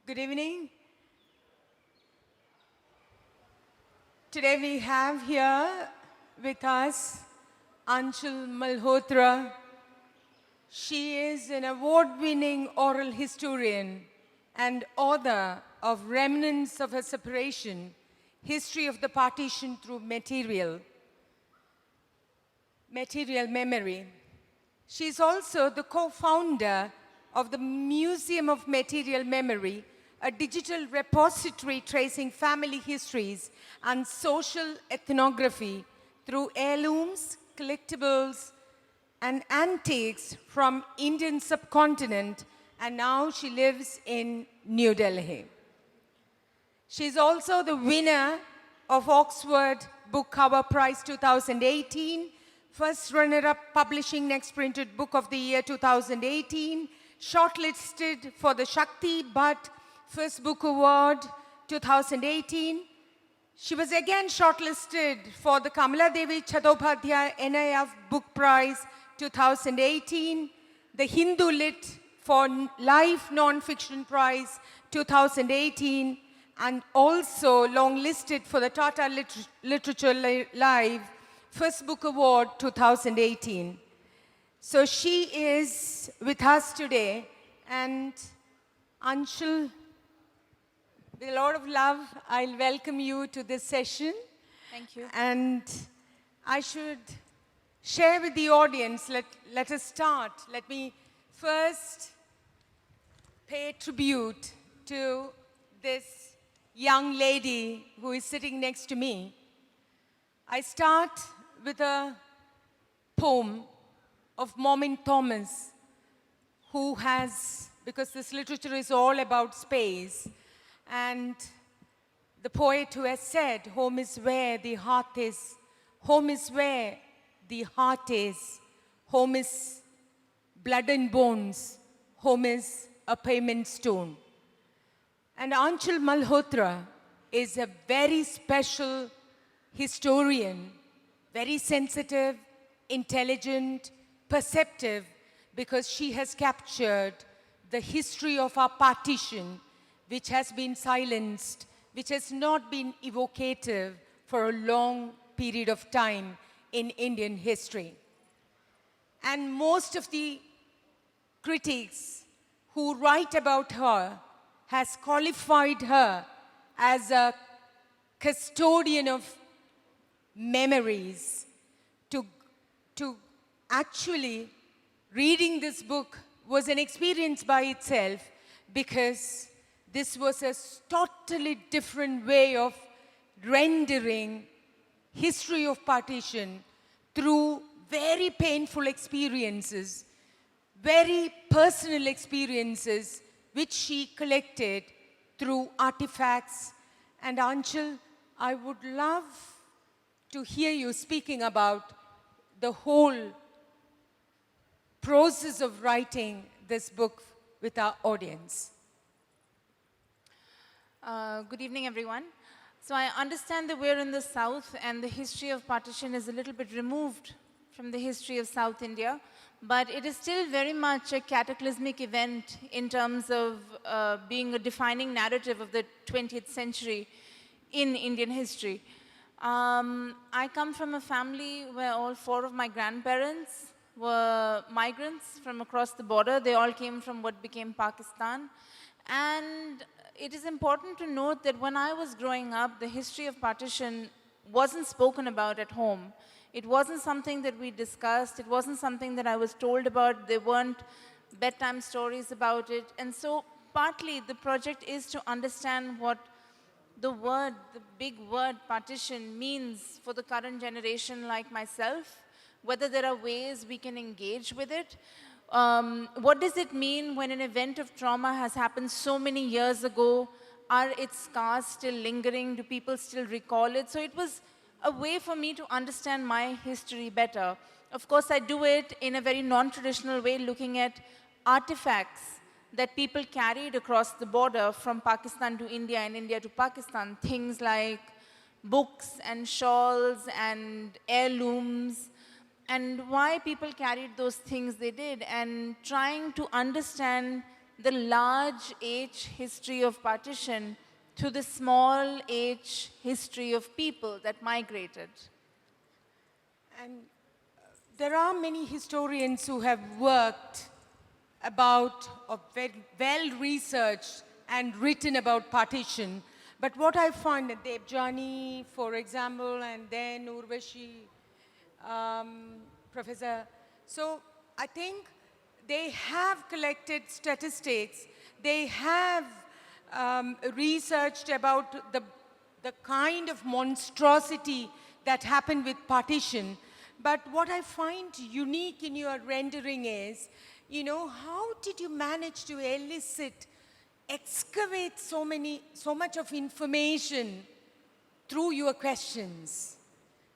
Good evening. Today we have here with us Anshel Malhotra. She is an award-winning oral historian and author of Remnants of a Separation, History of the Partition Through Material Memory. She is also the co-founder of the Museum of Material Memory, a digital repository tracing family histories and social ethnography through heirlooms, collectibles, and antiques from Indian subcontinent, and now she lives in New Delhi. She is also the winner of Oxford Book Cover Prize 2018, first runner-up Publishing Next Printed Book of the Year 2018, shortlisted for the Chucky First Book Award 2018. She was again shortlisted for the Kamala Devi Chattopadhyay NIF Book Prize 2018, the Hindu Lit for Life Non-Fiction Prize 2018, and also longlisted for the Tata Literature Live First Book Award 2018. So she is with us today, and Anshel, with a lot of love, I'll welcome you to this session. Thank you. And I should share with the audience, let us start. Let me first pay tribute to this young lady who is sitting next to me. I start with a poem of Momin Thomas, who has, because this literature is all about space, and the poet who has said, home is where the heart is, home is where the heart is, home is blood and bones, home is a pavement stone. And Aanchal Malhotra is a very special historian, very sensitive, intelligent, perceptive, because she has captured the history of our partition, which has been silenced, which has not been evocative for a long period of time in Indian history. And most of the critics who write about her has qualified her as a custodian of memories. To actually reading this book was an experience by itself, because this was a totally different way of rendering history of partition through very painful experiences, very personal experiences, which she collected through artifacts. And Anshel, I would love to hear you speaking about the whole process of writing this book with our audience. Good evening, everyone. So I understand that we're in the South, and the history of partition is a little bit removed from the history of South India, but it is still very much a cataclysmic event in terms of being a defining narrative of the 20th century in Indian history. I come from a family where all four of my grandparents were migrants from across the border. They all came from what became Pakistan. And it is important to note that when I was growing up, the history of partition wasn't spoken about at home. It wasn't something that we discussed. It wasn't something that I was told about. There weren't bedtime stories about it. And so partly the project is to understand what the big word partition means for the current generation like myself, whether there are ways we can engage with it. What does it mean when an event of trauma has happened so many years ago? Are its scars still lingering? Do people still recall it? So it was a way for me to understand my history better. Of course, I do it in a very non-traditional way, looking at artifacts that people carried across the border from Pakistan to India and India to Pakistan. Things like books and shawls and heirlooms, and why people carried those things they did, and trying to understand the large H history of partition to the small h history of people that migrated. And there are many historians who have worked about, or well researched and written about partition. But what I find that Debjani, for example, and then Urvashi, Professor, so I think they have collected statistics, they have researched about the kind of monstrosity that happened with partition. But what I find unique in your rendering is, you know, how did you manage to elicit, excavate so much of information through your questions?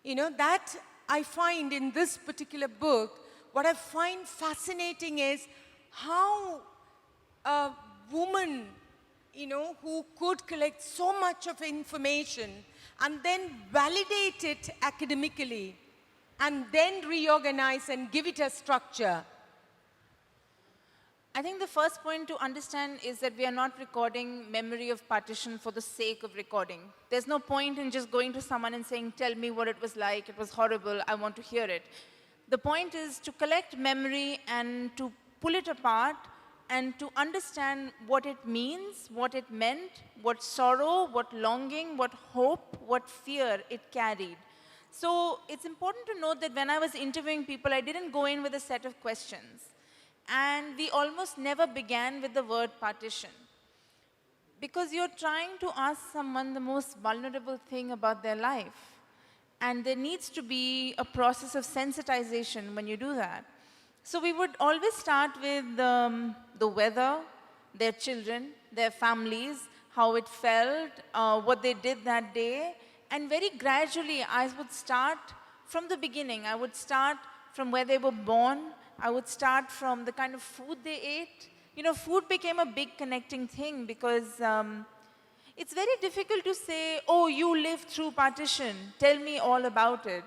You know, that I find in this particular book, what I find fascinating is how a woman, you know, who could collect so much of information and then validate it academically and then reorganize and give it a structure. I think the first point to understand is that we are not recording memory of partition for the sake of recording. There's no point in just going to someone and saying, tell me what it was like, it was horrible, I want to hear it. The point is to collect memory and to pull it apart and to understand what it means, what it meant, what sorrow, what longing, what hope, what fear it carried. So it's important to note that when I was interviewing people, I didn't go in with a set of questions. And we almost never began with the word partition. Because you're trying to ask someone the most vulnerable thing about their life. And there needs to be a process of sensitization when you do that. So we would always start with the weather, their children, their families, how it felt, what they did that day. And very gradually, I would start from the beginning. I would start from where they were born. I would start from the kind of food they ate. You know, food became a big connecting thing because it's very difficult to say, oh, you lived through partition, tell me all about it.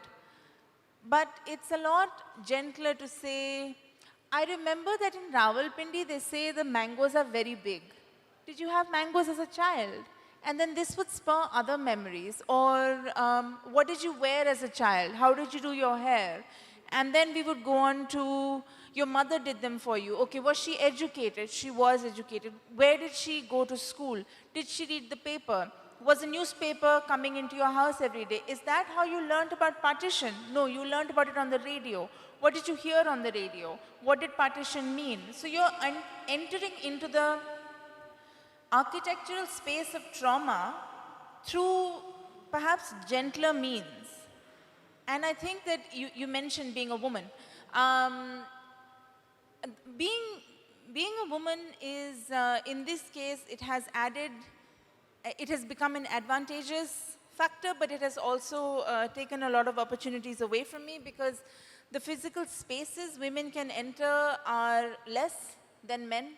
But it's a lot gentler to say, I remember that in Rawalpindi, they say the mangoes are very big. Did you have mangoes as a child? And then this would spur other memories. Or what did you wear as a child? How did you do your hair? And then we would go on to, your mother did them for you. Okay, was she educated? She was educated. Where did she go to school? Did she read the paper? Was a newspaper coming into your house every day? Is that how you learned about partition? No, you learned about it on the radio. What did you hear on the radio? What did partition mean? So you're entering into the architectural space of trauma through perhaps gentler means. And I think that you mentioned being a woman. Being a woman is, in this case, it has become an advantageous factor, but it has also taken a lot of opportunities away from me because the physical spaces women can enter are less than men.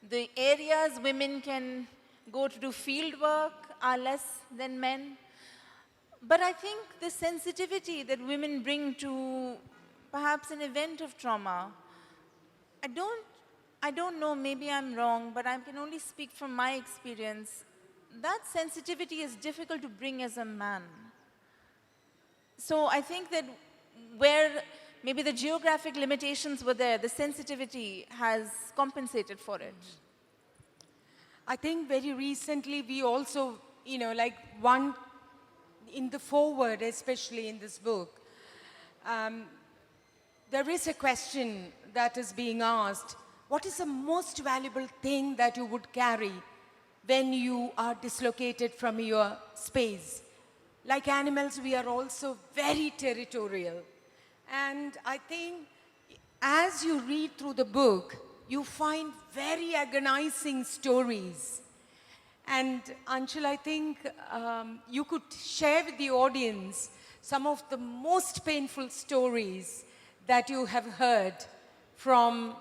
The areas women can go to do field work are less than men. But I think the sensitivity that women bring to perhaps an event of trauma, I don't know, maybe I'm wrong, but I can only speak from my experience. That sensitivity is difficult to bring as a man. So I think that where maybe the geographic limitations were there, the sensitivity has compensated for it. I think very recently we also, you know, like one, in the foreword, especially in this book, there is a question that is being asked. What is the most valuable thing that you would carry when you are dislocated from your space? Like animals, we are also very territorial. And I think as you read through the book, you find very agonizing stories. And Anshel, I think you could share with the audience some of the most painful stories that you have heard from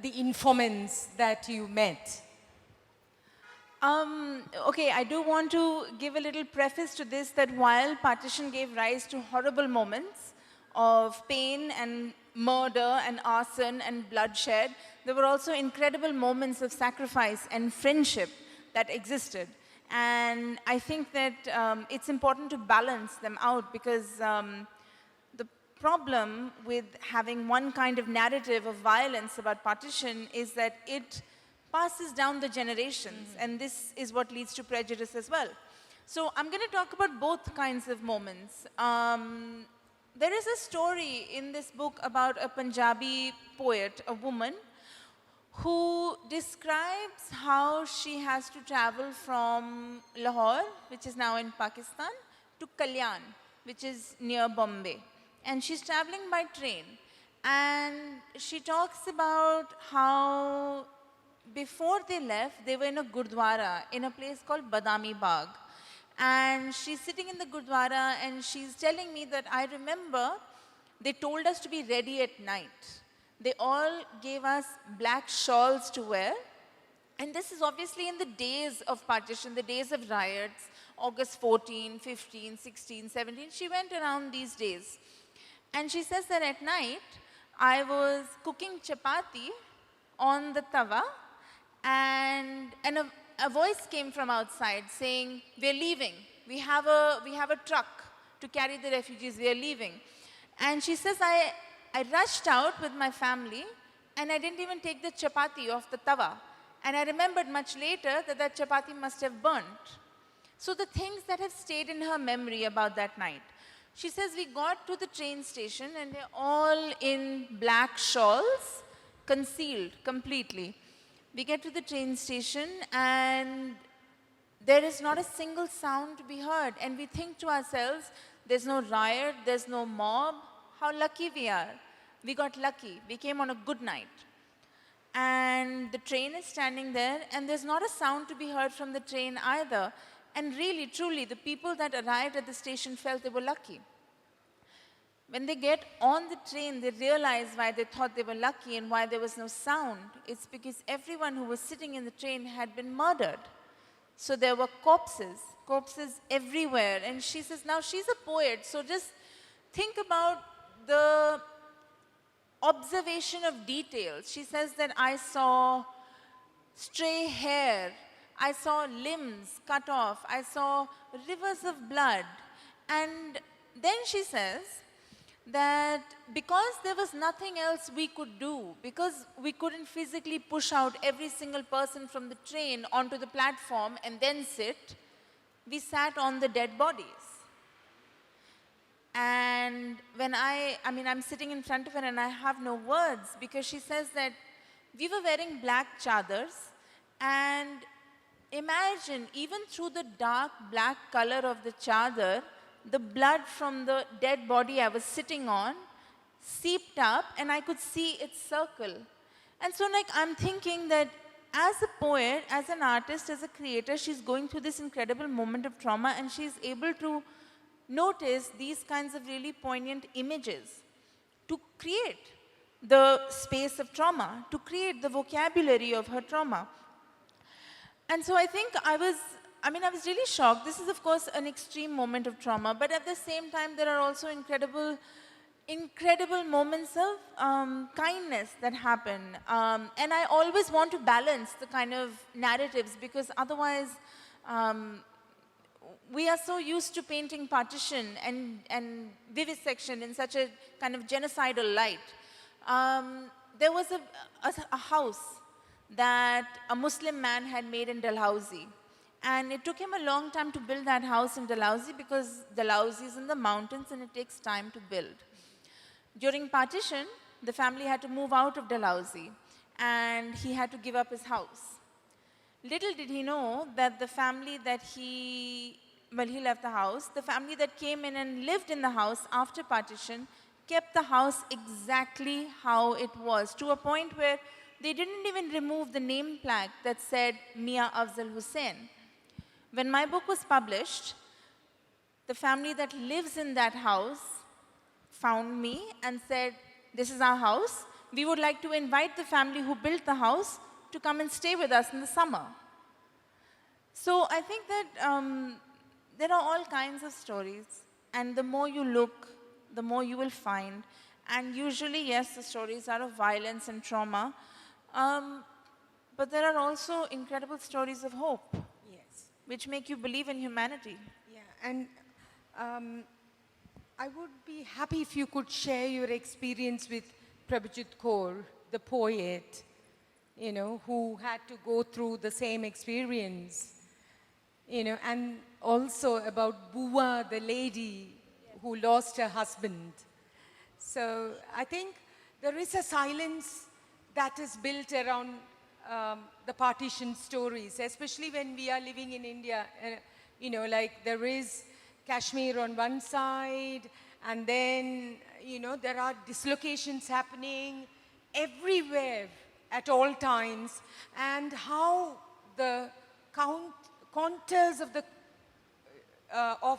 the informants that you met. Okay, I do want to give a little preface to this that while partition gave rise to horrible moments of pain and murder and arson and bloodshed, there were also incredible moments of sacrifice and friendship that existed. And I think that it's important to balance them out, because the problem with having one kind of narrative of violence about partition is that it passes down the generations, and this is what leads to prejudice as well. So I'm going to talk about both kinds of moments. There is a story in this book about a Punjabi poet, a woman, who describes how she has to travel from Lahore, which is now in Pakistan, to Kalyan, which is near Bombay. And she's traveling by train. And she talks about how before they left, they were in a Gurdwara in a place called Badami Bagh. And she's sitting in the Gurdwara and she's telling me that I remember they told us to be ready at night. They all gave us black shawls to wear. And this is obviously in the days of partition, the days of riots, August 14, 15, 16, 17. She went around these days. And she says that at night, I was cooking chapati on the tawa, and a voice came from outside saying, "We're leaving. We have a truck to carry the refugees. We are leaving." And she says, I rushed out with my family, and I didn't even take the chapati off the tawa. And I remembered much later that that chapati must have burnt. So the things that have stayed in her memory about that night. She says, we got to the train station, and they're all in black shawls, concealed completely. We get to the train station, and there is not a single sound to be heard. And we think to ourselves, there's no riot, there's no mob. How lucky we are. We got lucky. We came on a good night. And the train is standing there, and there's not a sound to be heard from the train either. And really, truly, the people that arrived at the station felt they were lucky. When they get on the train, they realize why they thought they were lucky and why there was no sound. It's because everyone who was sitting in the train had been murdered. So there were corpses everywhere. And she says, now she's a poet, so just think about the observation of details. She says that I saw stray hair, I saw limbs cut off, I saw rivers of blood. And then she says that because there was nothing else we could do, because we couldn't physically push out every single person from the train onto the platform and then sit, we sat on the dead bodies. And when I'm sitting in front of her and I have no words, because she says that we were wearing black chadars, and imagine, even through the dark black color of the chadar, the blood from the dead body I was sitting on seeped up, and I could see its circle. And so I'm thinking that as a poet, as an artist, as a creator, she's going through this incredible moment of trauma, and she's able to notice these kinds of really poignant images to create the space of trauma, to create the vocabulary of her trauma. And so I think I was really shocked. This is, of course, an extreme moment of trauma, but at the same time, there are also incredible moments of kindness that happen. And I always want to balance the kind of narratives, because otherwise, we are so used to painting partition and vivisection in such a kind of genocidal light. There was a house that a Muslim man had made in Dalhousie. And it took him a long time to build that house in Dalhousie, because Dalhousie is in the mountains and it takes time to build. During partition, the family had to move out of Dalhousie, and he had to give up his house. Little did he know that the family that he left the house, the family that came in and lived in the house after partition kept the house exactly how it was, to a point where they didn't even remove the name plaque that said Mia Afzal Hussain. When my book was published, the family that lives in that house found me and said, "This is our house. We would like to invite the family who built the house to come and stay with us in the summer." So I think that there are all kinds of stories, and the more you look, the more you will find. And usually, yes, the stories are of violence and trauma, Um, but there are also incredible stories of hope, Yes. which make you believe in humanity. Yeah, and I would be happy if you could share your experience with Prabhajit Kaur, the poet, who had to go through the same experience, and also about Bua, the lady who lost her husband. So I think there is a silence that is built around the partition stories, especially when we are living in India. Like there is Kashmir on one side, and then, there are dislocations happening everywhere at all times, and how the contours of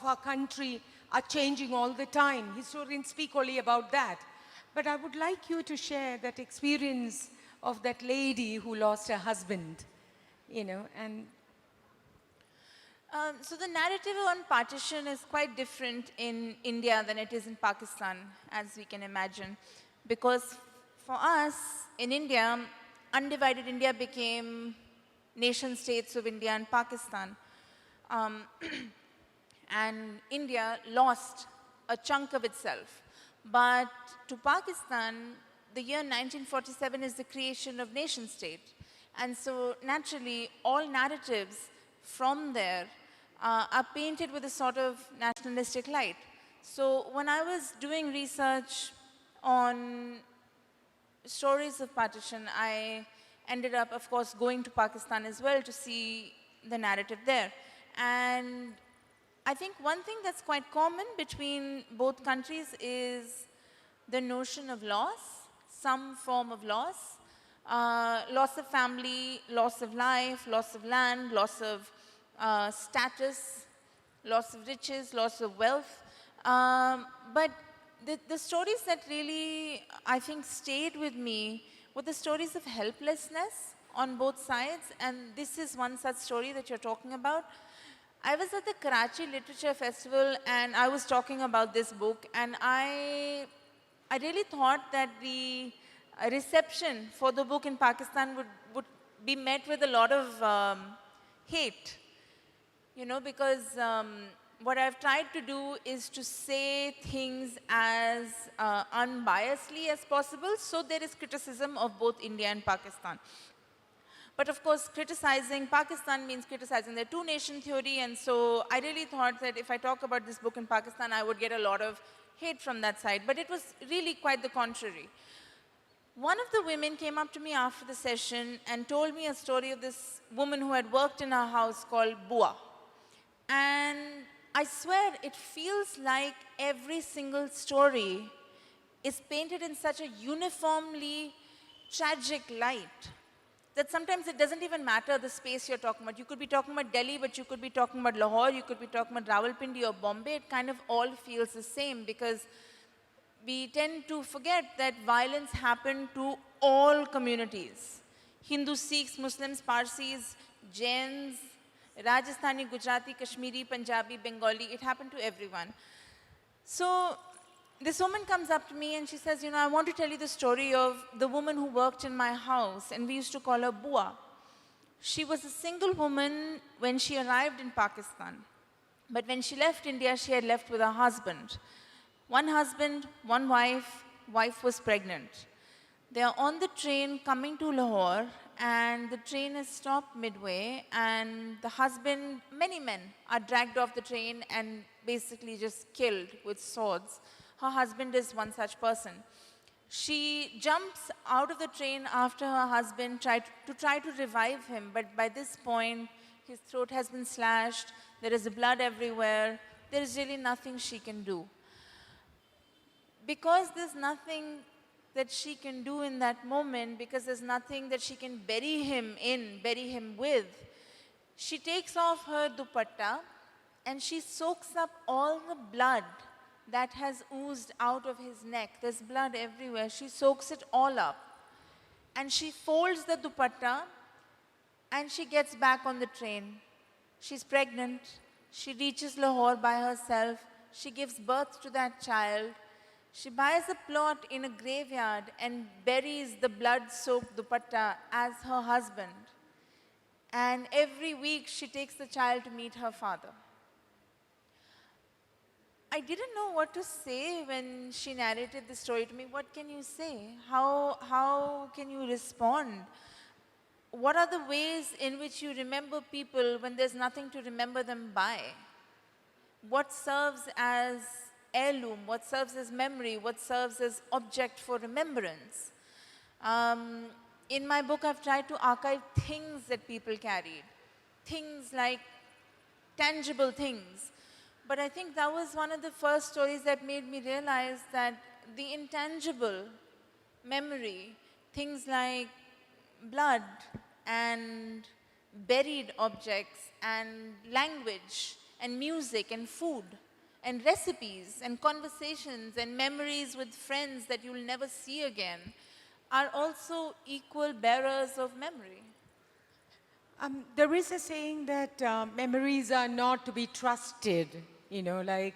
our country are changing all the time. Historians speak only about that. But I would like you to share that experience of that lady who lost her husband, and So the narrative on partition is quite different in India than it is in Pakistan, as we can imagine. Because for us, in India, undivided India became nation states of India and Pakistan. Um, and India lost a chunk of itself. But to Pakistan, the year 1947 is the creation of nation state. And so naturally, all narratives from there are painted with a sort of nationalistic light. So when I was doing research on stories of partition, I ended up, of course, going to Pakistan as well to see the narrative there. And I think one thing that's quite common between both countries is the notion of loss, some form of loss, loss of family, loss of life, loss of land, loss of status, loss of riches, loss of wealth. But the stories that really, I think, stayed with me were the stories of helplessness on both sides. And this is one such story that you're talking about. I was at the Karachi Literature Festival and I was talking about this book, and I really thought that the reception for the book in Pakistan would be met with a lot of hate, because what I've tried to do is to say things as unbiasedly as possible, so there is criticism of both India and Pakistan. But of course, criticizing Pakistan means criticizing their two-nation theory, and so I really thought that if I talk about this book in Pakistan, I would get a lot of hate from that side. But it was really quite the contrary. One of the women came up to me after the session and told me a story of this woman who had worked in our house called Bua. And I swear it feels like every single story is painted in such a uniformly tragic light that sometimes it doesn't even matter the space you're talking about. You could be talking about Delhi, but you could be talking about Lahore, you could be talking about Rawalpindi or Bombay. It kind of all feels the same because we tend to forget that violence happened to all communities. Hindus, Sikhs, Muslims, Parsis, Jains, Rajasthani, Gujarati, Kashmiri, Punjabi, Bengali, it happened to everyone. So this woman comes up to me and she says, I want to tell you the story of the woman who worked in my house, and we used to call her Bua. She was a single woman when she arrived in Pakistan. But when she left India, she had left with her husband. One husband, one wife, wife was pregnant. They are on the train coming to Lahore, and the train is stopped midway, and the husband, many men, are dragged off the train and basically just killed with swords. Her husband is one such person. She jumps out of the train after her husband try to revive him, but by this point, his throat has been slashed, there is blood everywhere, there is really nothing she can do. Because there's nothing that she can do in that moment, because there's nothing that she can bury him with, she takes off her dupatta and she soaks up all the blood that has oozed out of his neck. There's blood everywhere. She soaks it all up. And she folds the dupatta and she gets back on the train. She's pregnant. She reaches Lahore by herself. She gives birth to that child. She buys a plot in a graveyard and buries the blood-soaked dupatta as her husband. And every week she takes the child to meet her father. I didn't know what to say when she narrated the story to me. What can you say? How can you respond? What are the ways in which you remember people when there's nothing to remember them by? What serves as heirloom? What serves as memory? What serves as object for remembrance? In my book, I've tried to archive things that people carried. Things like tangible things. But I think that was one of the first stories that made me realize that the intangible memory, things like blood and buried objects and language and music and food and recipes and conversations and memories with friends that you'll never see again are also equal bearers of memory. There is a saying that memories are not to be trusted, like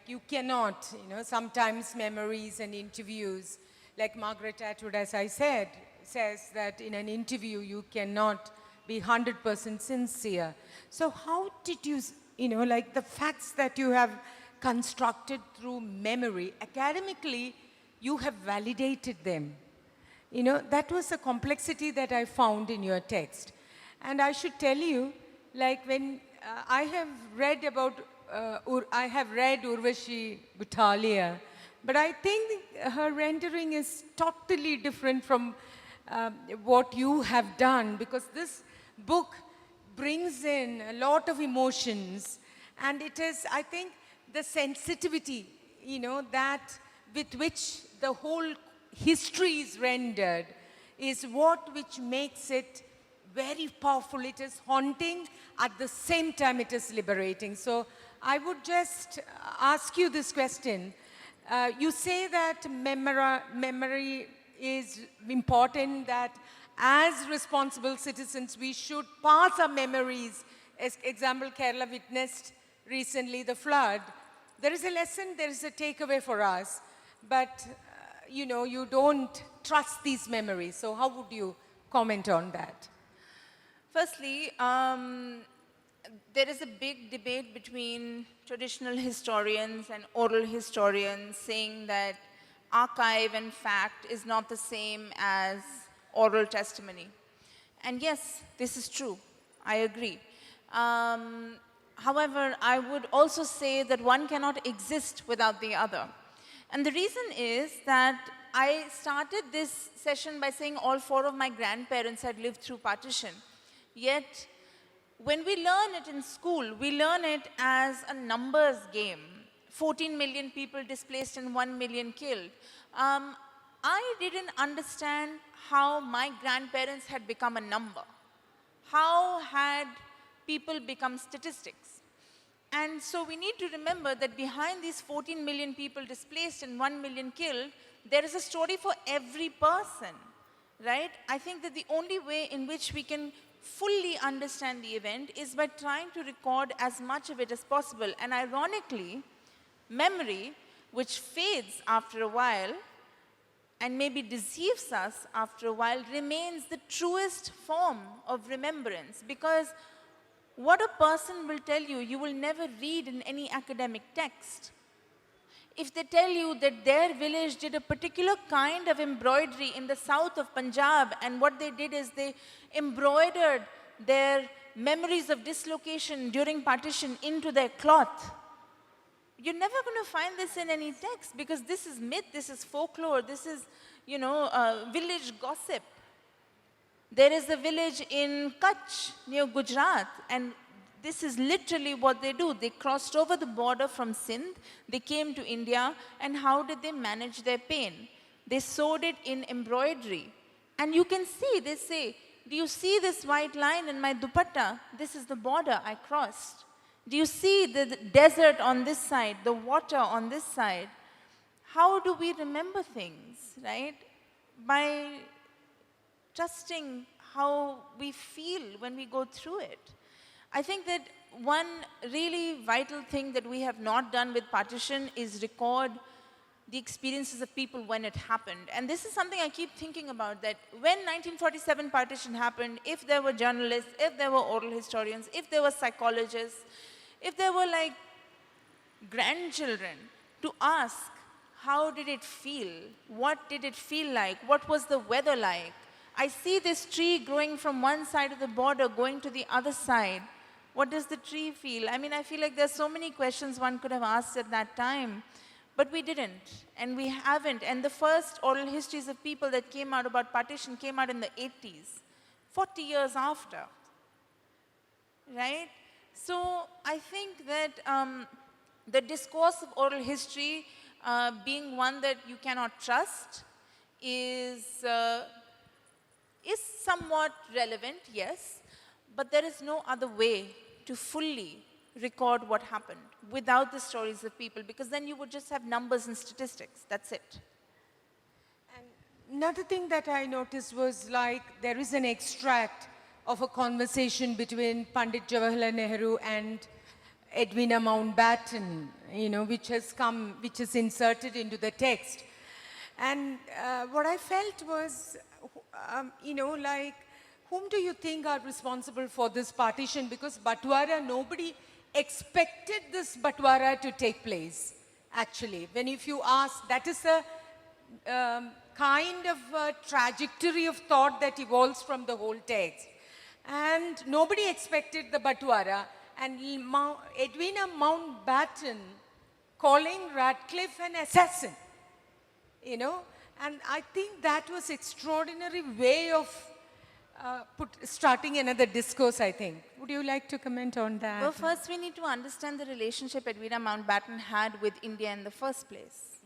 you cannot, sometimes memories and interviews, like Margaret Atwood, as I said, says that in an interview you cannot be 100% sincere. So how did you, the facts that you have constructed through memory, academically, you have validated them. That was a complexity that I found in your text. And I should tell you, like when I have read about, I have read Urvashi Butalia, but I think her rendering is totally different from what you have done, because this book brings in a lot of emotions, and it is, I think, the sensitivity, that with which the whole history is rendered is what which makes it very powerful. It is haunting, at the same time it is liberating. So I would just ask you this question. You say that memory is important, that as responsible citizens we should pass our memories. As example, Kerala witnessed recently the flood. There is a lesson, there is a takeaway for us, but you don't trust these memories. So how would you comment on that? Firstly, there is a big debate between traditional historians and oral historians saying that archive and fact is not the same as oral testimony. And yes, this is true. I agree. However, I would also say that one cannot exist without the other. And the reason is that I started this session by saying all four of my grandparents had lived through partition. Yet, when we learn it in school, we learn it as a numbers game. 14 million people displaced and 1 million killed. I didn't understand how my grandparents had become a number. How had people become statistics? And so we need to remember that behind these 14 million people displaced and 1 million killed, there is a story for every person, right? I think that the only way in which we can fully understand the event is by trying to record as much of it as possible. And ironically, memory, which fades after a while and maybe deceives us after a while, remains the truest form of remembrance, because what a person will tell you, you will never read in any academic text. If they tell you that their village did a particular kind of embroidery in the south of Punjab, and what they did is they embroidered their memories of dislocation during partition into their cloth, you're never going to find this in any text, because this is myth, this is folklore, this is, village gossip. There is a village in Kutch near Gujarat, and this is literally what they do. They crossed over the border from Sindh, they came to India, and how did they manage their pain? They sewed it in embroidery. And you can see, they say, do you see this white line in my dupatta? This is the border I crossed. Do you see the desert on this side, the water on this side? How do we remember things, right? By trusting how we feel when we go through it. I think that one really vital thing that we have not done with partition is record the experiences of people when it happened. And this is something I keep thinking about, that when 1947 partition happened, if there were journalists, if there were oral historians, if there were psychologists, if there were like grandchildren to ask, how did it feel? What did it feel like? What was the weather like? I see this tree growing from one side of the border going to the other side. What does the tree feel? I mean, I feel like there's so many questions one could have asked at that time. But we didn't, and we haven't. And the first oral histories of people that came out about partition came out in the 80s, 40 years after, right? So I think that the discourse of oral history being one that you cannot trust is somewhat relevant, yes, but there is no other way to fully record what happened without the stories of people, because then you would just have numbers and statistics. That's it. And another thing that I noticed was like there is an extract of a conversation between Pandit Jawaharlal Nehru and Edwina Mountbatten, which is inserted into the text. And what I felt was, like, whom do you think are responsible for this partition? Because Batwara, nobody expected this Batwara to take place, actually. If you ask, that is a kind of a trajectory of thought that evolves from the whole text. And nobody expected the Batwara. And Edwina Mountbatten calling Radcliffe an assassin, And I think that was extraordinary way of starting another discourse, I think. Would you like to comment on that? Well, first we need to understand the relationship Edwina Mountbatten had with India in the first place.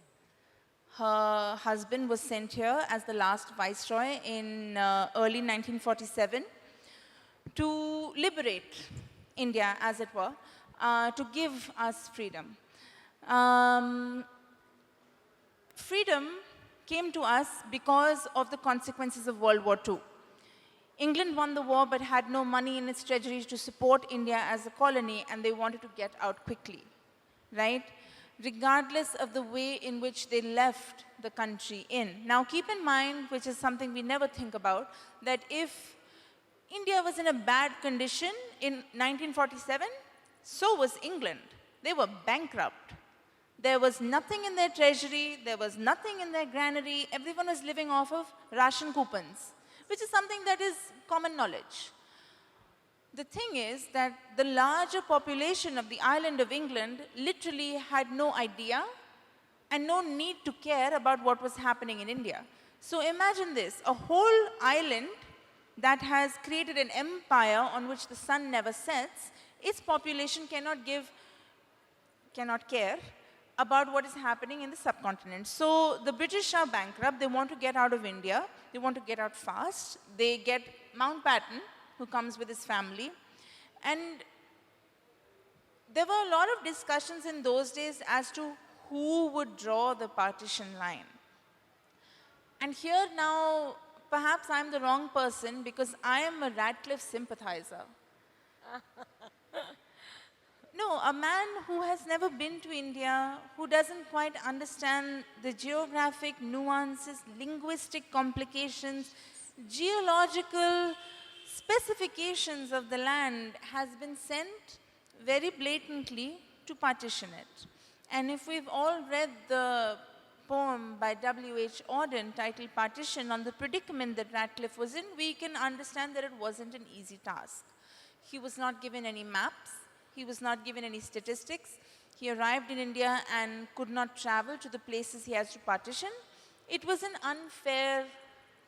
Her husband was sent here as the last viceroy in early 1947 to liberate India, as it were, to give us freedom. Freedom came to us because of the consequences of World War II. England won the war but had no money in its treasuries to support India as a colony, and they wanted to get out quickly, right? Regardless of the way in which they left the country in. Now keep in mind, which is something we never think about, that if India was in a bad condition in 1947, so was England. They were bankrupt. There was nothing in their treasury, there was nothing in their granary, everyone was living off of ration coupons, which is something that is common knowledge. The thing is that the larger population of the island of England literally had no idea and no need to care about what was happening in India. So imagine this, a whole island that has created an empire on which the sun never sets, its population cannot care about what is happening in the subcontinent. So the British are bankrupt, they want to get out of India, they want to get out fast. They get Mountbatten, who comes with his family. And there were a lot of discussions in those days as to who would draw the partition line. And here now, perhaps I'm the wrong person because I am a Radcliffe sympathizer. No, a man who has never been to India, who doesn't quite understand the geographic nuances, linguistic complications, geological specifications of the land, has been sent very blatantly to partition it. And if we've all read the poem by W.H. Auden titled Partition, on the predicament that Radcliffe was in, we can understand that it wasn't an easy task. He was not given any maps. He was not given any statistics. He arrived in India and could not travel to the places he has to partition. It was an unfair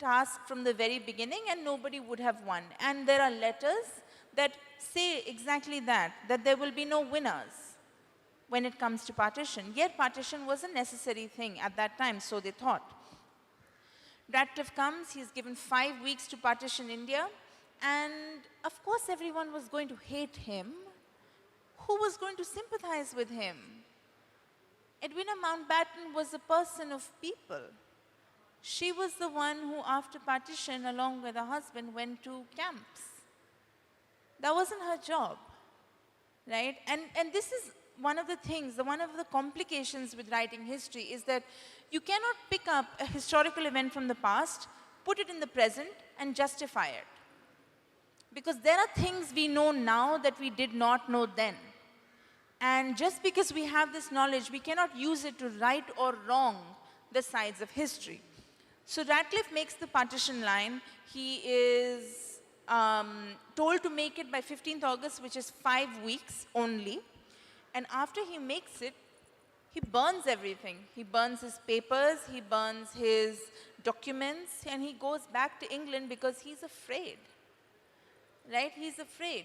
task from the very beginning, and nobody would have won. And there are letters that say exactly that there will be no winners when it comes to partition. Yet partition was a necessary thing at that time, so they thought. Radcliffe comes, he's given 5 weeks to partition India, and of course everyone was going to hate him. Who was going to sympathize with him? Edwina Mountbatten was a person of people. She was the one who, after partition, along with her husband, went to camps. That wasn't her job. right? And this is one of the things, one of the complications with writing history is that you cannot pick up a historical event from the past, put it in the present, and justify it. Because there are things we know now that we did not know then. And just because we have this knowledge, we cannot use it to right or wrong the sides of history. So Radcliffe makes the partition line. He is told to make it by 15th August, which is 5 weeks only. And after he makes it, he burns everything. He burns his papers, he burns his documents, and he goes back to England because he's afraid. Right? He's afraid.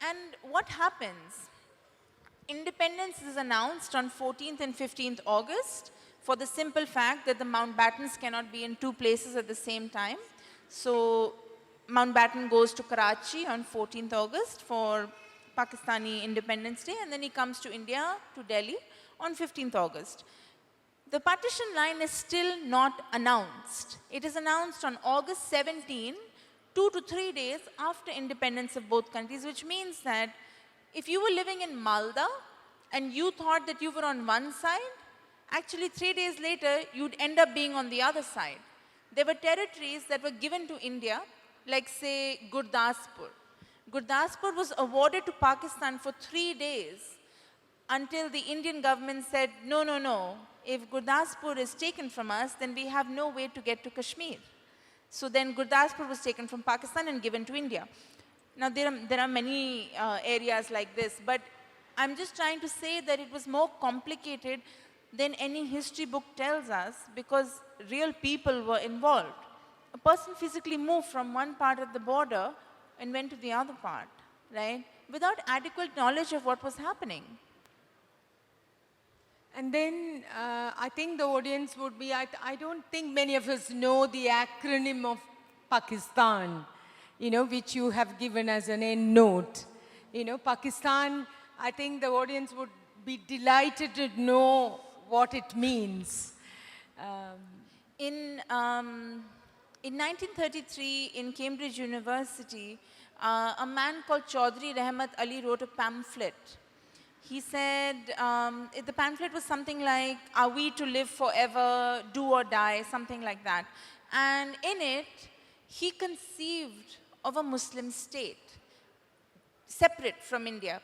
And what happens? Independence is announced on 14th and 15th August for the simple fact that the Mountbattens cannot be in two places at the same time. So Mountbatten goes to Karachi on 14th August for Pakistani Independence Day, and then he comes to India, to Delhi, on 15th August. The partition line is still not announced. It is announced on August 17, 2 to 3 days after independence of both countries, which means that if you were living in Malda and you thought that you were on one side, actually 3 days later, you'd end up being on the other side. There were territories that were given to India, like say Gurdaspur. Gurdaspur was awarded to Pakistan for 3 days until the Indian government said, no, no, no, if Gurdaspur is taken from us, then we have no way to get to Kashmir. So then Gurdaspur was taken from Pakistan and given to India. Now there are many areas like this, but I'm just trying to say that it was more complicated than any history book tells us because real people were involved. A person physically moved from one part of the border and went to the other part, right? Without adequate knowledge of what was happening. And then I think the audience would be, I don't think many of us know the acronym of Pakistan, you know, which you have given as an end note. You know, Pakistan, I think the audience would be delighted to know what it means. In 1933, in Cambridge University, a man called Chaudhry Rahmat Ali wrote a pamphlet. He said, the pamphlet was something like, are we to live forever, do or die, something like that. And in it, he conceived of a Muslim state, separate from India.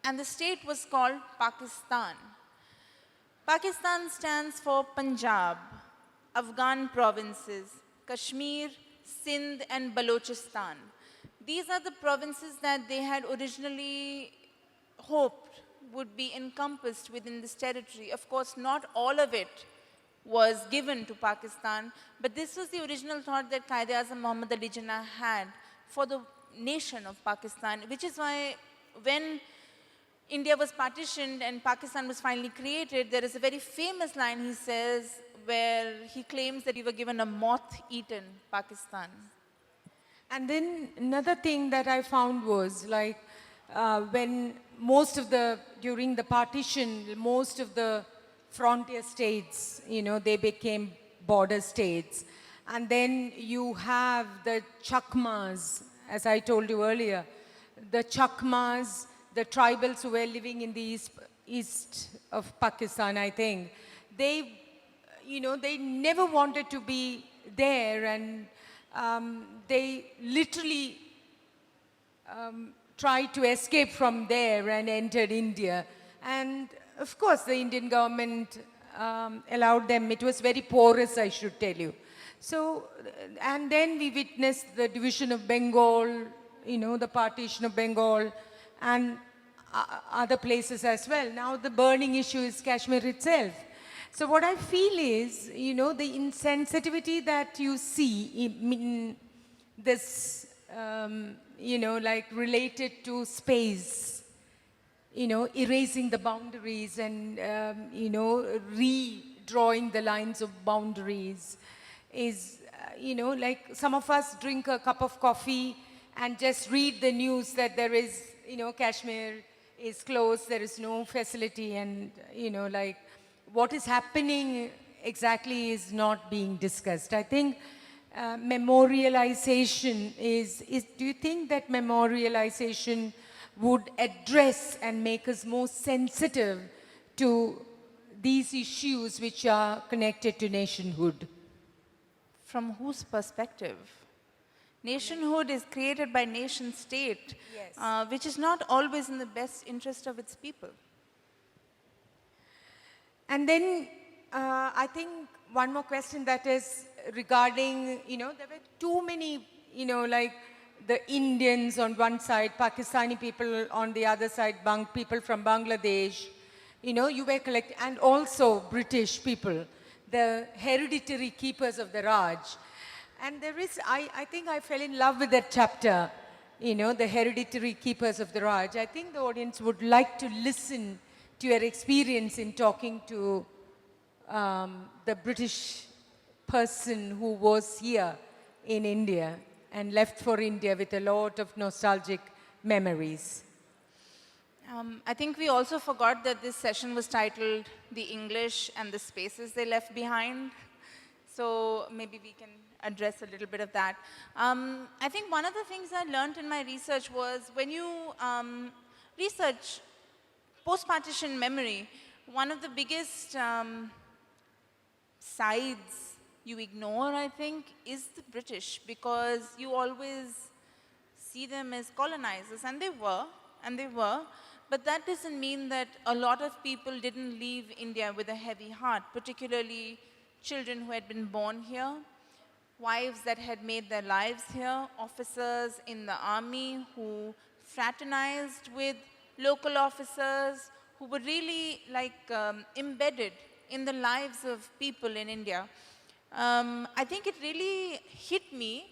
And the state was called Pakistan. Pakistan stands for Punjab, Afghan provinces, Kashmir, Sindh, and Balochistan. These are the provinces that they had originally hoped would be encompassed within this territory. Of course, not all of it was given to Pakistan, but this was the original thought that Quaid-e-Azam Muhammad Ali Jinnah had for the nation of Pakistan, which is why when India was partitioned and Pakistan was finally created, there is a very famous line he says where he claims that we were given a moth-eaten Pakistan. And then another thing that I found was like when during the partition, most of the frontier states, you know, they became border states. And then you have the Chakmas, as I told you earlier, the Chakmas, the tribals who were living in the east of Pakistan, I think, they never wanted to be there, and they literally tried to escape from there and entered India. And of course, the Indian government allowed them. It was very porous, I should tell you. So, and then we witnessed the division of Bengal, you know, the partition of Bengal, and other places as well. Now the burning issue is Kashmir itself. So what I feel is, you know, the insensitivity that you see in this, you know, like related to space, you know, erasing the boundaries and, you know, redrawing the lines of boundaries is, you know, like some of us drink a cup of coffee and just read the news that there is, you know, Kashmir is closed, there is no facility, and, you know, like what is happening exactly is not being discussed. I think memorialization is, do you think that memorialization would address and make us more sensitive to these issues which are connected to nationhood. From whose perspective? Nationhood is created by nation state, Yes. which is not always in the best interest of its people. And then I think one more question that is regarding, there were too many, like the Indians on one side, Pakistani people on the other side, people from Bangladesh, you were collecting, and also British people, the hereditary keepers of the Raj. And there is, I think I fell in love with that chapter, the hereditary keepers of the Raj. I think the audience would like to listen to your experience in talking to the British person who was here in India and left for India with a lot of nostalgic memories. I think we also forgot that this session was titled The English and the Spaces They Left Behind. So maybe we can address a little bit of that. I think one of the things I learned in my research was when you research post-partition memory, one of the biggest sides you ignore, I think, is the British, because you always see them as colonizers, and they were, but that doesn't mean that a lot of people didn't leave India with a heavy heart, particularly children who had been born here, wives that had made their lives here, officers in the army who fraternized with local officers, who were really embedded in the lives of people in India. I think it really hit me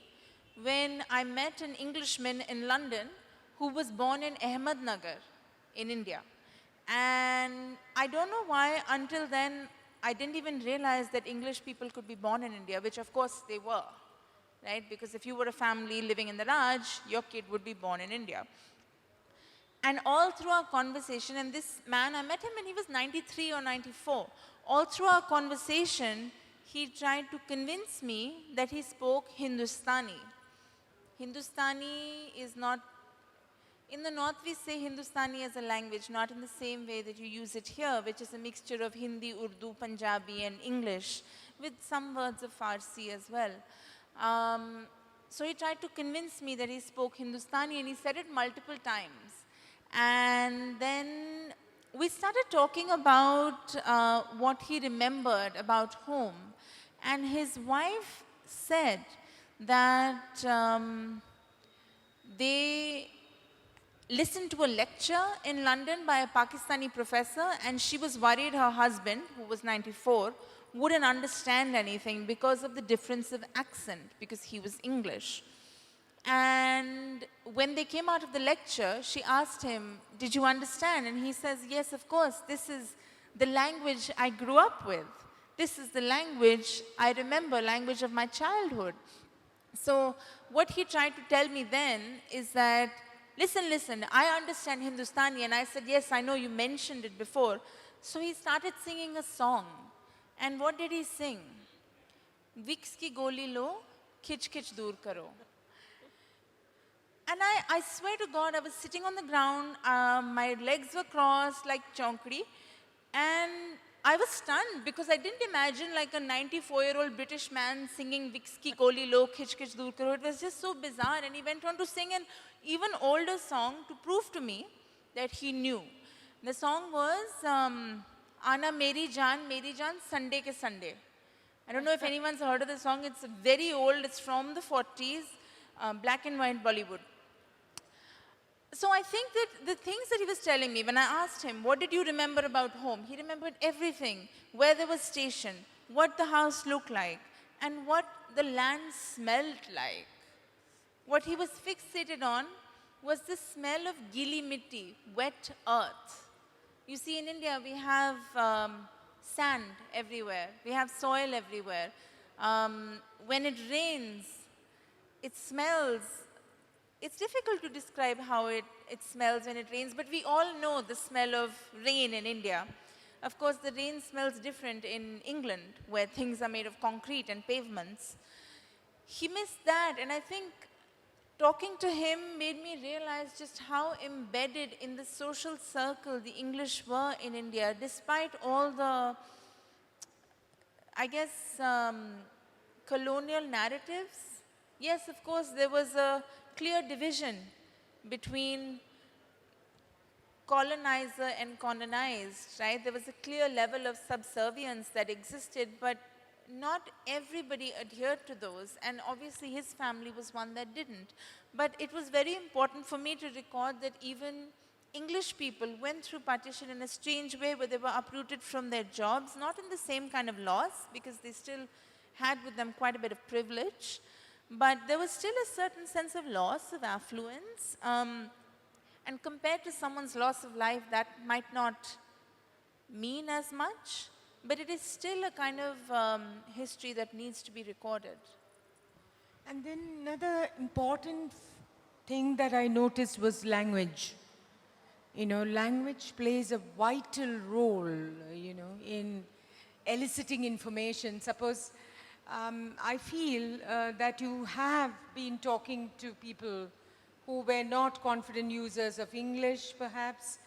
when I met an Englishman in London who was born in Ahmednagar in India. And I don't know why until then I didn't even realize that English people could be born in India, which of course they were, right? Because if you were a family living in the Raj, your kid would be born in India. And all through our conversation, and this man, I met him when he was 93 or 94. All through our conversation, he tried to convince me that he spoke Hindustani. Hindustani is not, in the North we say Hindustani as a language, not in the same way that you use it here, which is a mixture of Hindi, Urdu, Punjabi and English, with some words of Farsi as well. So he tried to convince me that he spoke Hindustani, and he said it multiple times. And then we started talking about what he remembered about home. And his wife said that they listened to a lecture in London by a Pakistani professor, and she was worried her husband, who was 94, wouldn't understand anything because of the difference of accent, because he was English. And when they came out of the lecture, she asked him, "Did you understand?" And he says, "Yes, of course. This is the language I grew up with. This is the language I remember, language of my childhood." So what he tried to tell me then is that, listen, I understand Hindustani. And I said, "Yes, I know you mentioned it before." So he started singing a song. And what did he sing? "Vicks ki goli lo, khich khich dur karo." And I swear to God, I was sitting on the ground, my legs were crossed like chonkri, and I was stunned because I didn't imagine like a 94-year-old British man singing "Vicks ki goli lo, khich khich dur karo." It was just so bizarre, and he went on to sing an even older song to prove to me that he knew. The song was "Ana Meri Jaan, Sunday ke Sunday." I don't know if anyone's heard of the song. It's very old. It's from the 40s, black and white Bollywood. So I think that the things that he was telling me, when I asked him, "What did you remember about home?" He remembered everything, where there was station, what the house looked like, and what the land smelled like. What he was fixated on was the smell of gili mitti, wet earth. You see, in India, we have sand everywhere. We have soil everywhere. When it rains, it smells. It's difficult to describe how it smells when it rains, but we all know the smell of rain in India. Of course, the rain smells different in England, where things are made of concrete and pavements. He missed that, and I think talking to him made me realize just how embedded in the social circle the English were in India, despite all the, I guess, colonial narratives. Yes, of course, there was a clear division between colonizer and colonized, right? There was a clear level of subservience that existed, but not everybody adhered to those, and obviously his family was one that didn't. But it was very important for me to record that even English people went through partition in a strange way, where they were uprooted from their jobs, not in the same kind of loss, because they still had with them quite a bit of privilege, but there was still a certain sense of loss of affluence. And compared to someone's loss of life, that might not mean as much, but it is still a kind of history that needs to be recorded. And then another important thing that I noticed was language. You know, language plays a vital role, in eliciting information. Suppose I feel that you have been talking to people who were not confident users of English, perhaps,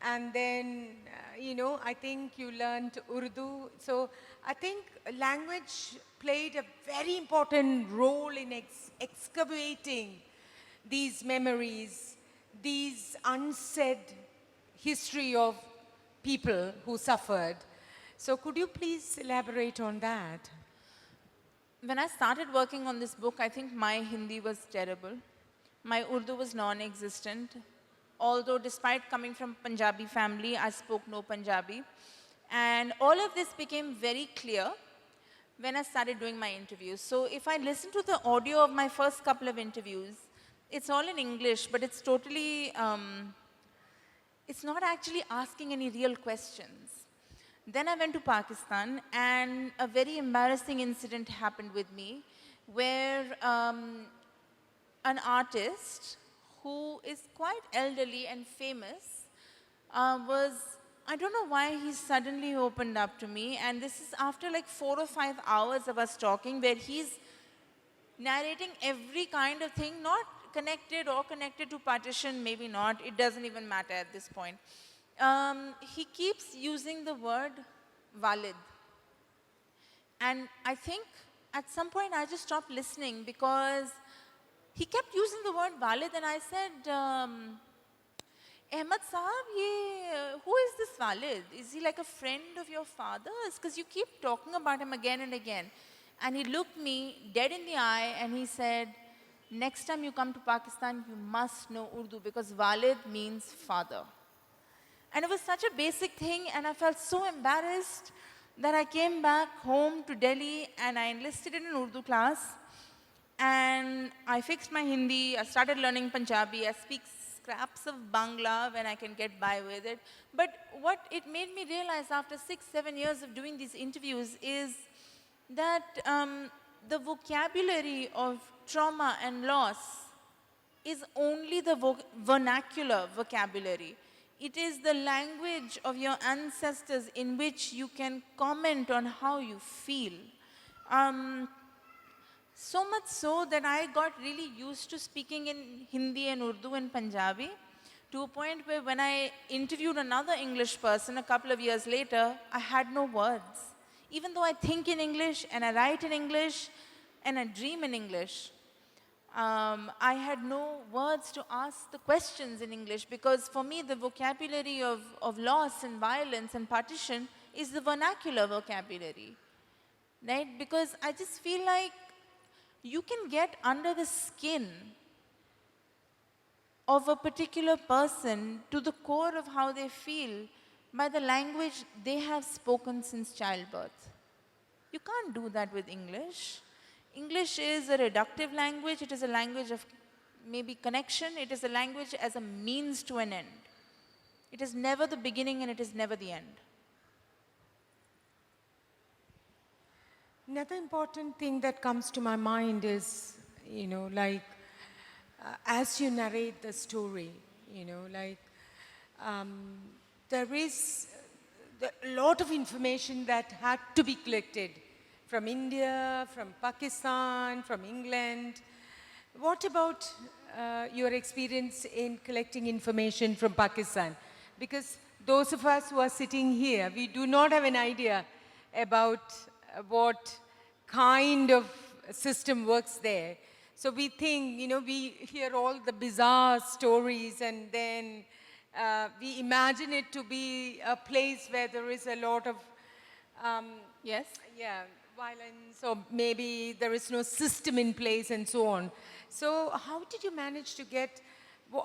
and then, I think you learned Urdu. So I think language played a very important role in excavating these memories, these unsaid history of people who suffered. So could you please elaborate on that? When I started working on this book, I think my Hindi was terrible. My Urdu was non-existent. Although despite coming from Punjabi family, I spoke no Punjabi. And all of this became very clear when I started doing my interviews. So if I listen to the audio of my first couple of interviews, it's all in English, but it's totally, it's not actually asking any real questions. Then I went to Pakistan, and a very embarrassing incident happened with me, where an artist who is quite elderly and famous I don't know why he suddenly opened up to me, and this is after like 4 or 5 hours of us talking, where he's narrating every kind of thing, not connected or connected to partition, maybe not, it doesn't even matter at this point. He keeps using the word valid. And I think at some point I just stopped listening, because he kept using the word valid, and I said, Ahmed Sahab, who is this Valid? Is he like a friend of your father's? Because you keep talking about him again and again. And he looked me dead in the eye and he said, next time you come to Pakistan, you must know Urdu, because Valid means father. And it was such a basic thing, and I felt so embarrassed that I came back home to Delhi and I enlisted in an Urdu class. And I fixed my Hindi, I started learning Punjabi, I speak scraps of Bangla when I can get by with it. But what it made me realize after 6-7 years of doing these interviews is that the vocabulary of trauma and loss is only the vernacular vocabulary. It is the language of your ancestors in which you can comment on how you feel. So much so that I got really used to speaking in Hindi and Urdu and Punjabi, to a point where when I interviewed another English person a couple of years later, I had no words. Even though I think in English and I write in English and I dream in English, I had no words to ask the questions in English, because for me the vocabulary of loss and violence and partition is the vernacular vocabulary, right? Because I just feel like you can get under the skin of a particular person to the core of how they feel by the language they have spoken since childbirth. You can't do that with English. English is a reductive language. It is a language of maybe connection. It is a language as a means to an end. It is never the beginning and it is never the end. Another important thing that comes to my mind is, as you narrate the story, there is a lot of information that had to be collected from India, from Pakistan, from England. What about your experience in collecting information from Pakistan? Because those of us who are sitting here, we do not have an idea about what kind of system works there. So we think, you know, we hear all the bizarre stories and then we imagine it to be a place where there is a lot of Yes? yeah, violence, or maybe there is no system in place and so on. So how did you manage to get,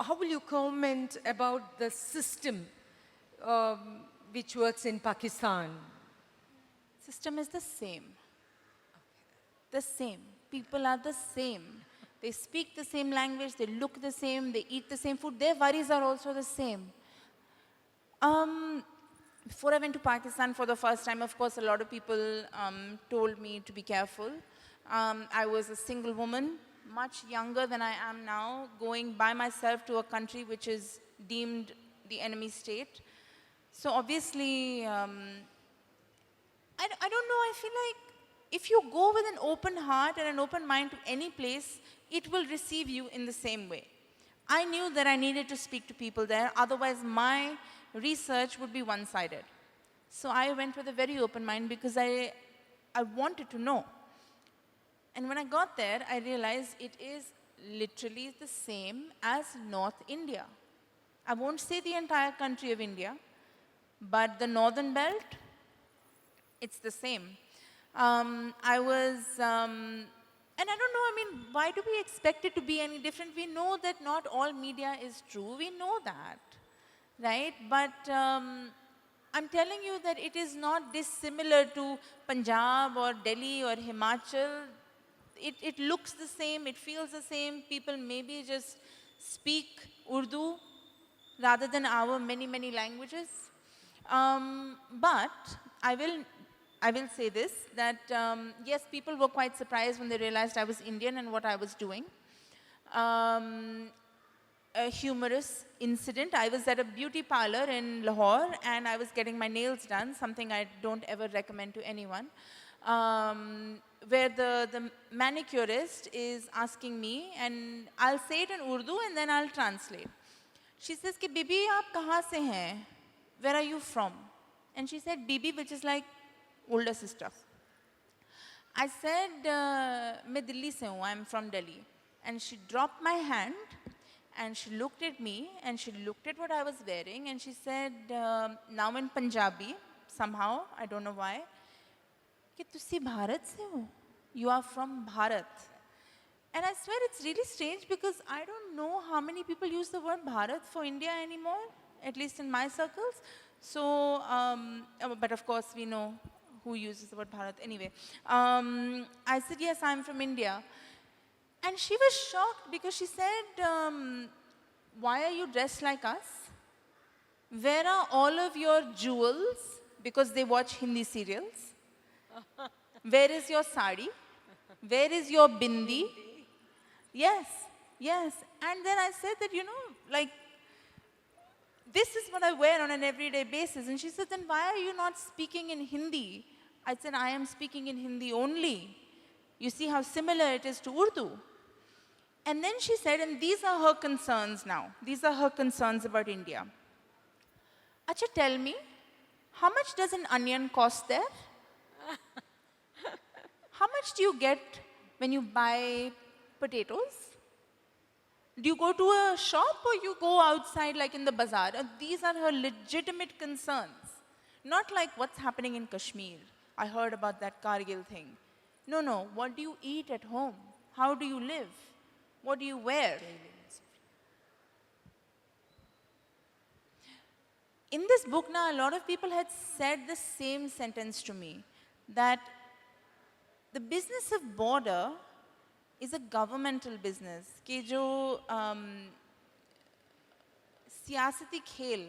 how will you comment about the system which works in Pakistan? System is the same. The same. People are the same. They speak the same language, they look the same, they eat the same food. Their worries are also the same. Before I went to Pakistan for the first time, of course, a lot of people told me to be careful. I was a single woman, much younger than I am now, going by myself to a country which is deemed the enemy state. So obviously, I don't know, I feel like if you go with an open heart and an open mind to any place, it will receive you in the same way. I knew that I needed to speak to people there, otherwise my research would be one-sided. So I went with a very open mind because I wanted to know. And when I got there, I realized it is literally the same as North India. I won't say the entire country of India, but the northern belt, it's the same. And I don't know, I mean, why do we expect it to be any different? We know that not all media is true. We know that, right? But I'm telling you that it is not dissimilar to Punjab or Delhi or Himachal. It looks the same, it feels the same. People maybe just speak Urdu rather than our many, many languages. But I will say this, that yes, people were quite surprised when they realized I was Indian and what I was doing. A humorous incident. I was at a beauty parlor in Lahore and I was getting my nails done, something I don't ever recommend to anyone, where the manicurist is asking me, and I'll say it in Urdu and then I'll translate. She says, "Ki Bibi, aap kahan se hain? Where are you from?" And she said, "Bibi," which is like older sister. I said, "Main Delhi se hu, I'm from Delhi." And she dropped my hand and she looked at me and she looked at what I was wearing and she said, now in Punjabi, somehow, I don't know why, "Ki tusi Bharat se ho? You are from Bharat." And I swear it's really strange because I don't know how many people use the word Bharat for India anymore, at least in my circles. So, but of course we know who uses the word Bharat anyway. I said, "Yes, I'm from India." And she was shocked because she said, "Why are you dressed like us? Where are all of your jewels?" Because they watch Hindi serials. "Where is your sari? Where is your bindi?" Yes, yes. And then I said that, you know, like, this is what I wear on an everyday basis. And she said, "Then why are you not speaking in Hindi?" I said, "I am speaking in Hindi only. You see how similar it is to Urdu." And then she said, and these are her concerns now. These are her concerns about India. "Acha, tell me, how much does an onion cost there? How much do you get when you buy potatoes? Do you go to a shop or you go outside like in the bazaar?" And these are her legitimate concerns. Not like what's happening in Kashmir. I heard about that Kargil thing. No, no. What do you eat at home? How do you live? What do you wear? In this book now, a lot of people had said the same sentence to me, that the business of border is a governmental business. कि जो सियासती खेल,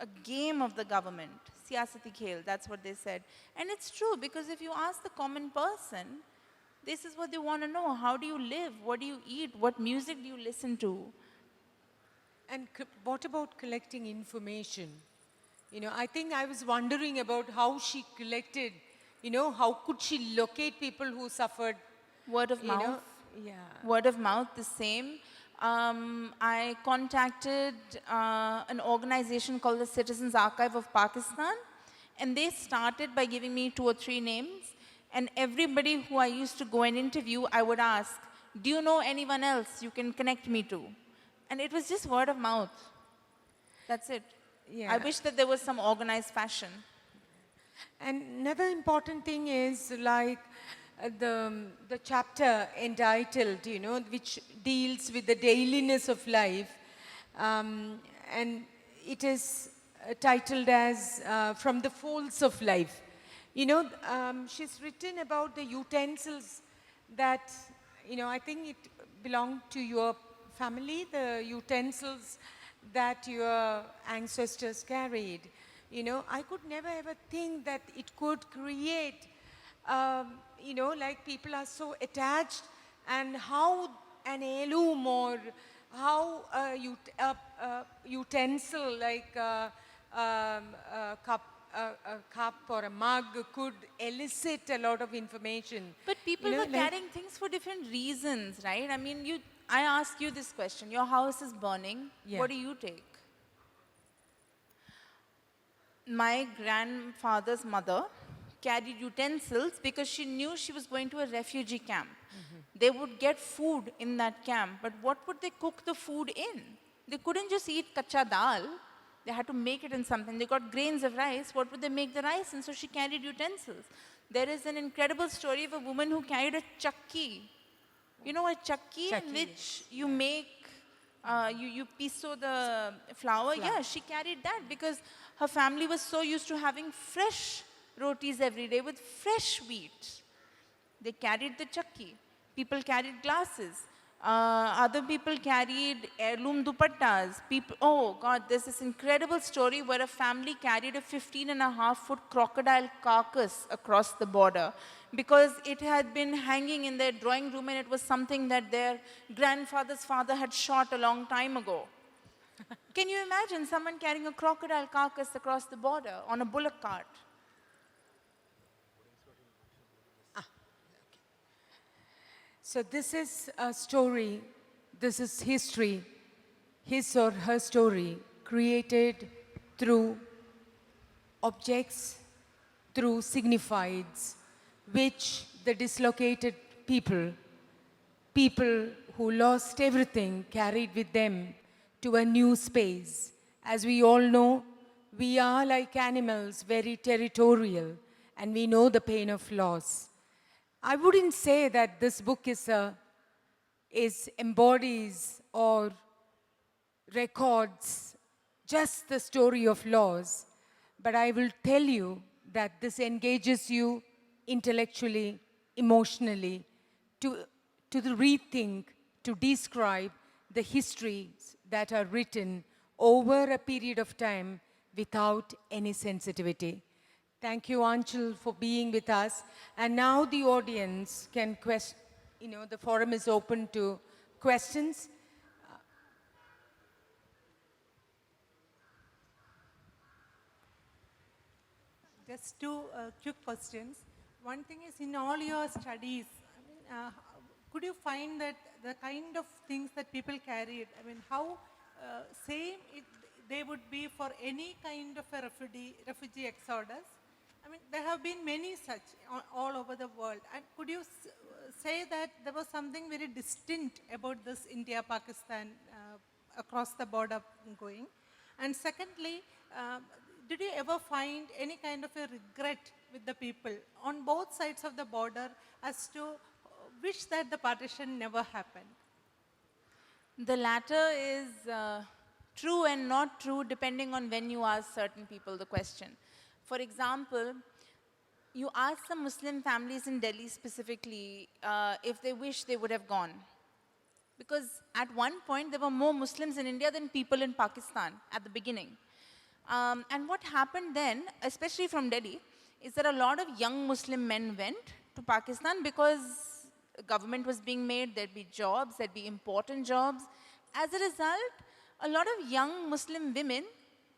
a game of the government, siyasati khel, that's what they said. And it's true, because if you ask the common person, this is what they want to know. How do you live? What do you eat? What music do you listen to? And what about collecting information? You know, I think I was wondering about how she collected, you know, how could she locate people who suffered Word of you know, mouth. Yeah. Word of mouth, the same. I contacted an organization called the Citizens Archive of Pakistan, and they started by giving me 2 or 3 names. And everybody who I used to go and interview, I would ask, do you know anyone else you can connect me to? And it was just word of mouth. That's it. Yeah. I wish that there was some organized fashion. And another important thing is like the chapter entitled, you know, which deals with the dailiness of life, and it is titled as From the Folds of Life. You know, she's written about the utensils that, you know, I think it belonged to your family, the utensils that your ancestors carried. You know, I could never ever think that it could create, you know, like people are so attached, and how an heirloom or how a utensil like a cup or a mug could elicit a lot of information. But people You know, were carrying things for different reasons, right? I mean, I ask you this question. Your house is burning. Yeah. What do you take? My grandfather's mother carried utensils because she knew she was going to a refugee camp. They would get food in that camp, but what would they cook the food in? They couldn't just eat kacha dal. They had to make it in something. They got grains of rice. What would they make the rice in? So she carried utensils. There is an incredible story of a woman who carried a Chucky. You know a Chucky, in Chucky, which you make, you piso the flour? Yeah, she carried that because her family was so used to having fresh rotis every day with fresh wheat. They carried the Chucky. People carried glasses. Other people carried heirloom dupattas. People, oh God, there's this incredible story where a family carried a 15.5-foot crocodile carcass across the border because it had been hanging in their drawing room and it was something that their grandfather's father had shot a long time ago. Can you imagine someone carrying a crocodile carcass across the border on a bullock cart? So this is a story, this is history, his or her story, created through objects, through signifieds, which the dislocated people, people who lost everything, carried with them to a new space. As we all know, we are like animals, very territorial, and we know the pain of loss. I wouldn't say that this book is embodies or records just the story of loss, but I will tell you that this engages you intellectually, emotionally, to rethink, to describe the histories that are written over a period of time without any sensitivity. Thank you, Anshel, for being with us. And now the audience can question, you know, the forum is open to questions. Just two quick questions. One thing is, in all your studies, could you find that the kind of things that people carried, I mean, how same they would be for any kind of a refugee exodus? I mean, there have been many such all over the world. And could you say that there was something very distinct about this India-Pakistan across the border going? And secondly, did you ever find any kind of a regret with the people on both sides of the border as to wish that the partition never happened? The latter is true and not true depending on when you ask certain people the question. For example, you ask some Muslim families in Delhi specifically if they wish they would have gone. Because at one point, there were more Muslims in India than people in Pakistan at the beginning. And what happened then, especially from Delhi, is that a lot of young Muslim men went to Pakistan because government was being made, there'd be jobs, there'd be important jobs. As a result, a lot of young Muslim women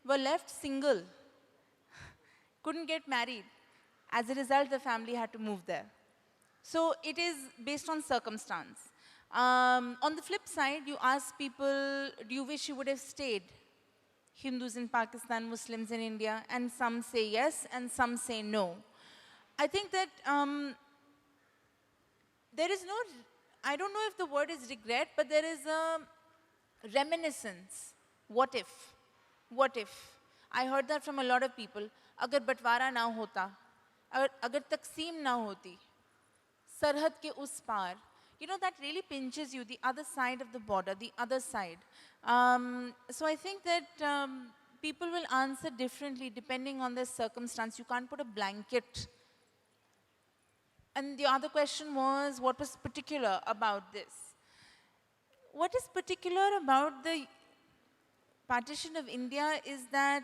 were left single, couldn't get married. As a result, the family had to move there. So it is based on circumstance. On the flip side, you ask people, do you wish you would have stayed? Hindus in Pakistan, Muslims in India, and some say yes, and some say no. I think that there is no, I don't know if the word is regret, but there is a reminiscence. What if? What if? I heard that from a lot of people. Agar Batwara na hota, agar Taksim na hoti, Sarhad ke us par. You know, that really pinches you, the other side of the border, the other side. So I think that people will answer differently depending on their circumstance. You can't put a blanket. And the other question was, what was particular about this? What is particular about the partition of India is that,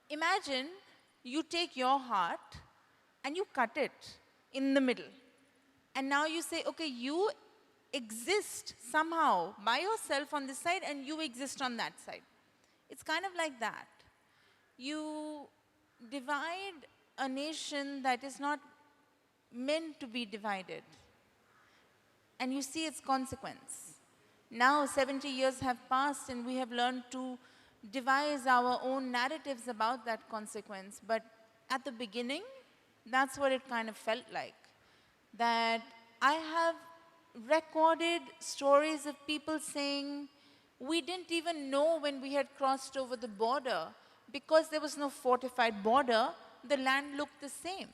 imagine you take your heart and you cut it in the middle. And now you say, okay, you exist somehow by yourself on this side and you exist on that side. It's kind of like that. You divide a nation that is not meant to be divided. And you see its consequence. Now 70 years have passed and we have learned to devise our own narratives about that consequence. But at the beginning, that's what it kind of felt like. That I have recorded stories of people saying, we didn't even know when we had crossed over the border because there was no fortified border, the land looked the same.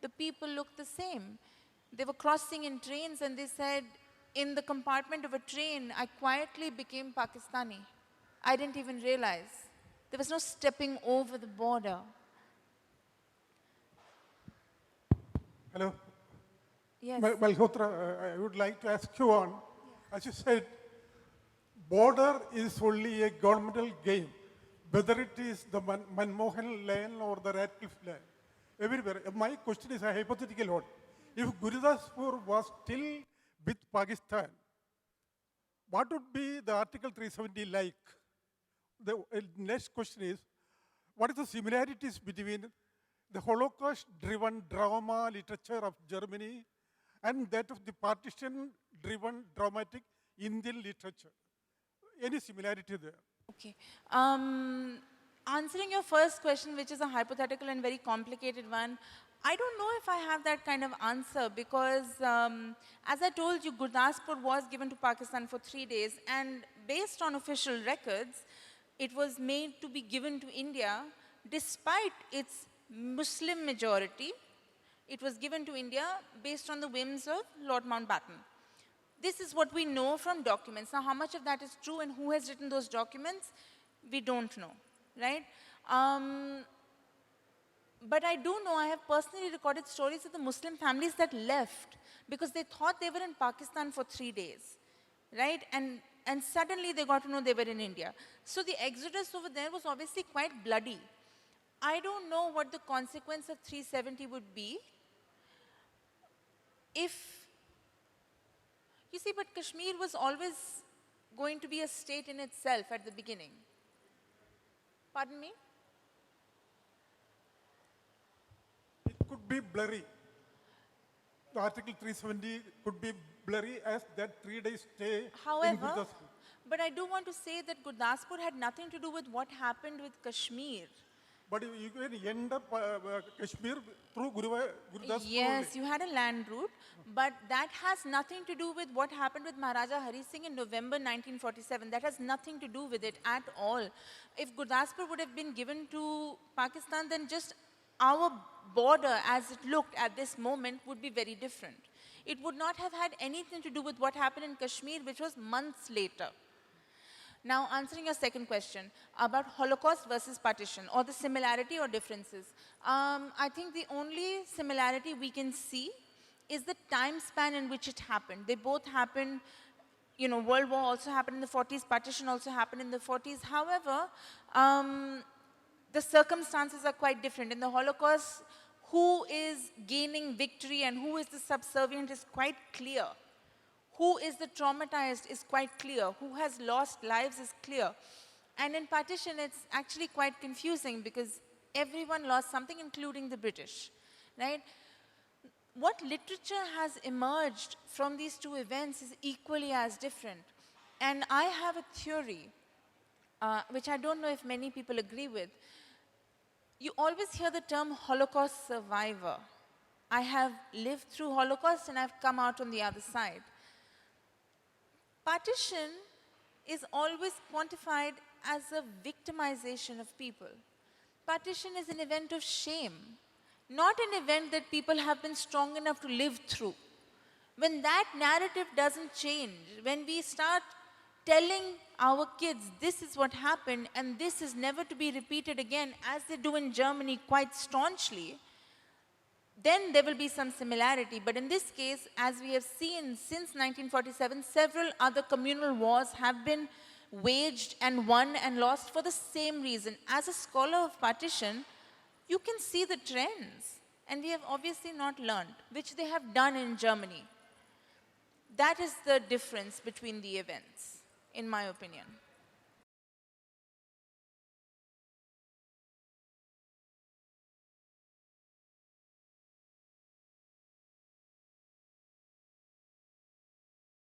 The people looked the same. They were crossing in trains and they said, in the compartment of a train, I quietly became Pakistani. I didn't even realize. There was no stepping over the border. Hello. Yes. Malhotra, I would like to ask you on, as you said, border is only a governmental game, whether it is the Manmohan lane or the Radcliffe lane. Everywhere. My question is a hypothetical one. If Gurdaspur was still with Pakistan, what would be the Article 370 like? The next question is, what are the similarities between the Holocaust-driven drama literature of Germany and that of the partition-driven dramatic Indian literature? Any similarity there? Okay. Answering your first question, which is a hypothetical and very complicated one, I don't know if I have that kind of answer because, as I told you, Gurdaspur was given to Pakistan for 3 days, and based on official records, it was made to be given to India despite its Muslim majority. It was given to India based on the whims of Lord Mountbatten. This is what we know from documents. Now, how much of that is true and who has written those documents, we don't know, right? But I do know, I have personally recorded stories of the Muslim families that left because they thought they were in Pakistan for 3 days, right? And suddenly they got to know they were in India. So the exodus over there was obviously quite bloody. I don't know what the consequence of 370 would be if, you see, but Kashmir was always going to be a state in itself at the beginning. Pardon me? It could be blurry. The Article 370 could be blurry as that 3-day stay in However, Gurdaspur. but I do want to say that Gurdaspur had nothing to do with what happened with Kashmir. But you can end up Kashmir through Gurdaspur. Yes, you had a land route, but that has nothing to do with what happened with Maharaja Hari Singh in November 1947. That has nothing to do with it at all. If Gurdaspur would have been given to Pakistan, then just our border as it looked at this moment would be very different. It would not have had anything to do with what happened in Kashmir, which was months later. Now, answering your second question about Holocaust versus partition, or the similarity or differences. I think the only similarity we can see is the time span in which it happened. They both happened, you know, World War also happened in the 40s, partition also happened in the 40s. However, the circumstances are quite different. In the Holocaust, who is gaining victory and who is the subservient is quite clear. Who is the traumatized is quite clear. Who has lost lives is clear. And in partition, it's actually quite confusing because everyone lost something, including the British, right? what literature has emerged from these two events is equally as different. And I have a theory, which I don't know if many people agree with. You always hear the term Holocaust survivor. I have lived through Holocaust and I've come out on the other side. Partition is always quantified as a victimization of people. Partition is an event of shame, not an event that people have been strong enough to live through. When that narrative doesn't change, when we start telling our kids this is what happened and this is never to be repeated again, as they do in Germany quite staunchly, then there will be some similarity. But in this case, as we have seen since 1947, several other communal wars have been waged and won and lost for the same reason. As a scholar of partition, you can see the trends, and we have obviously not learned, which they have done in Germany. That is the difference between the events, in my opinion.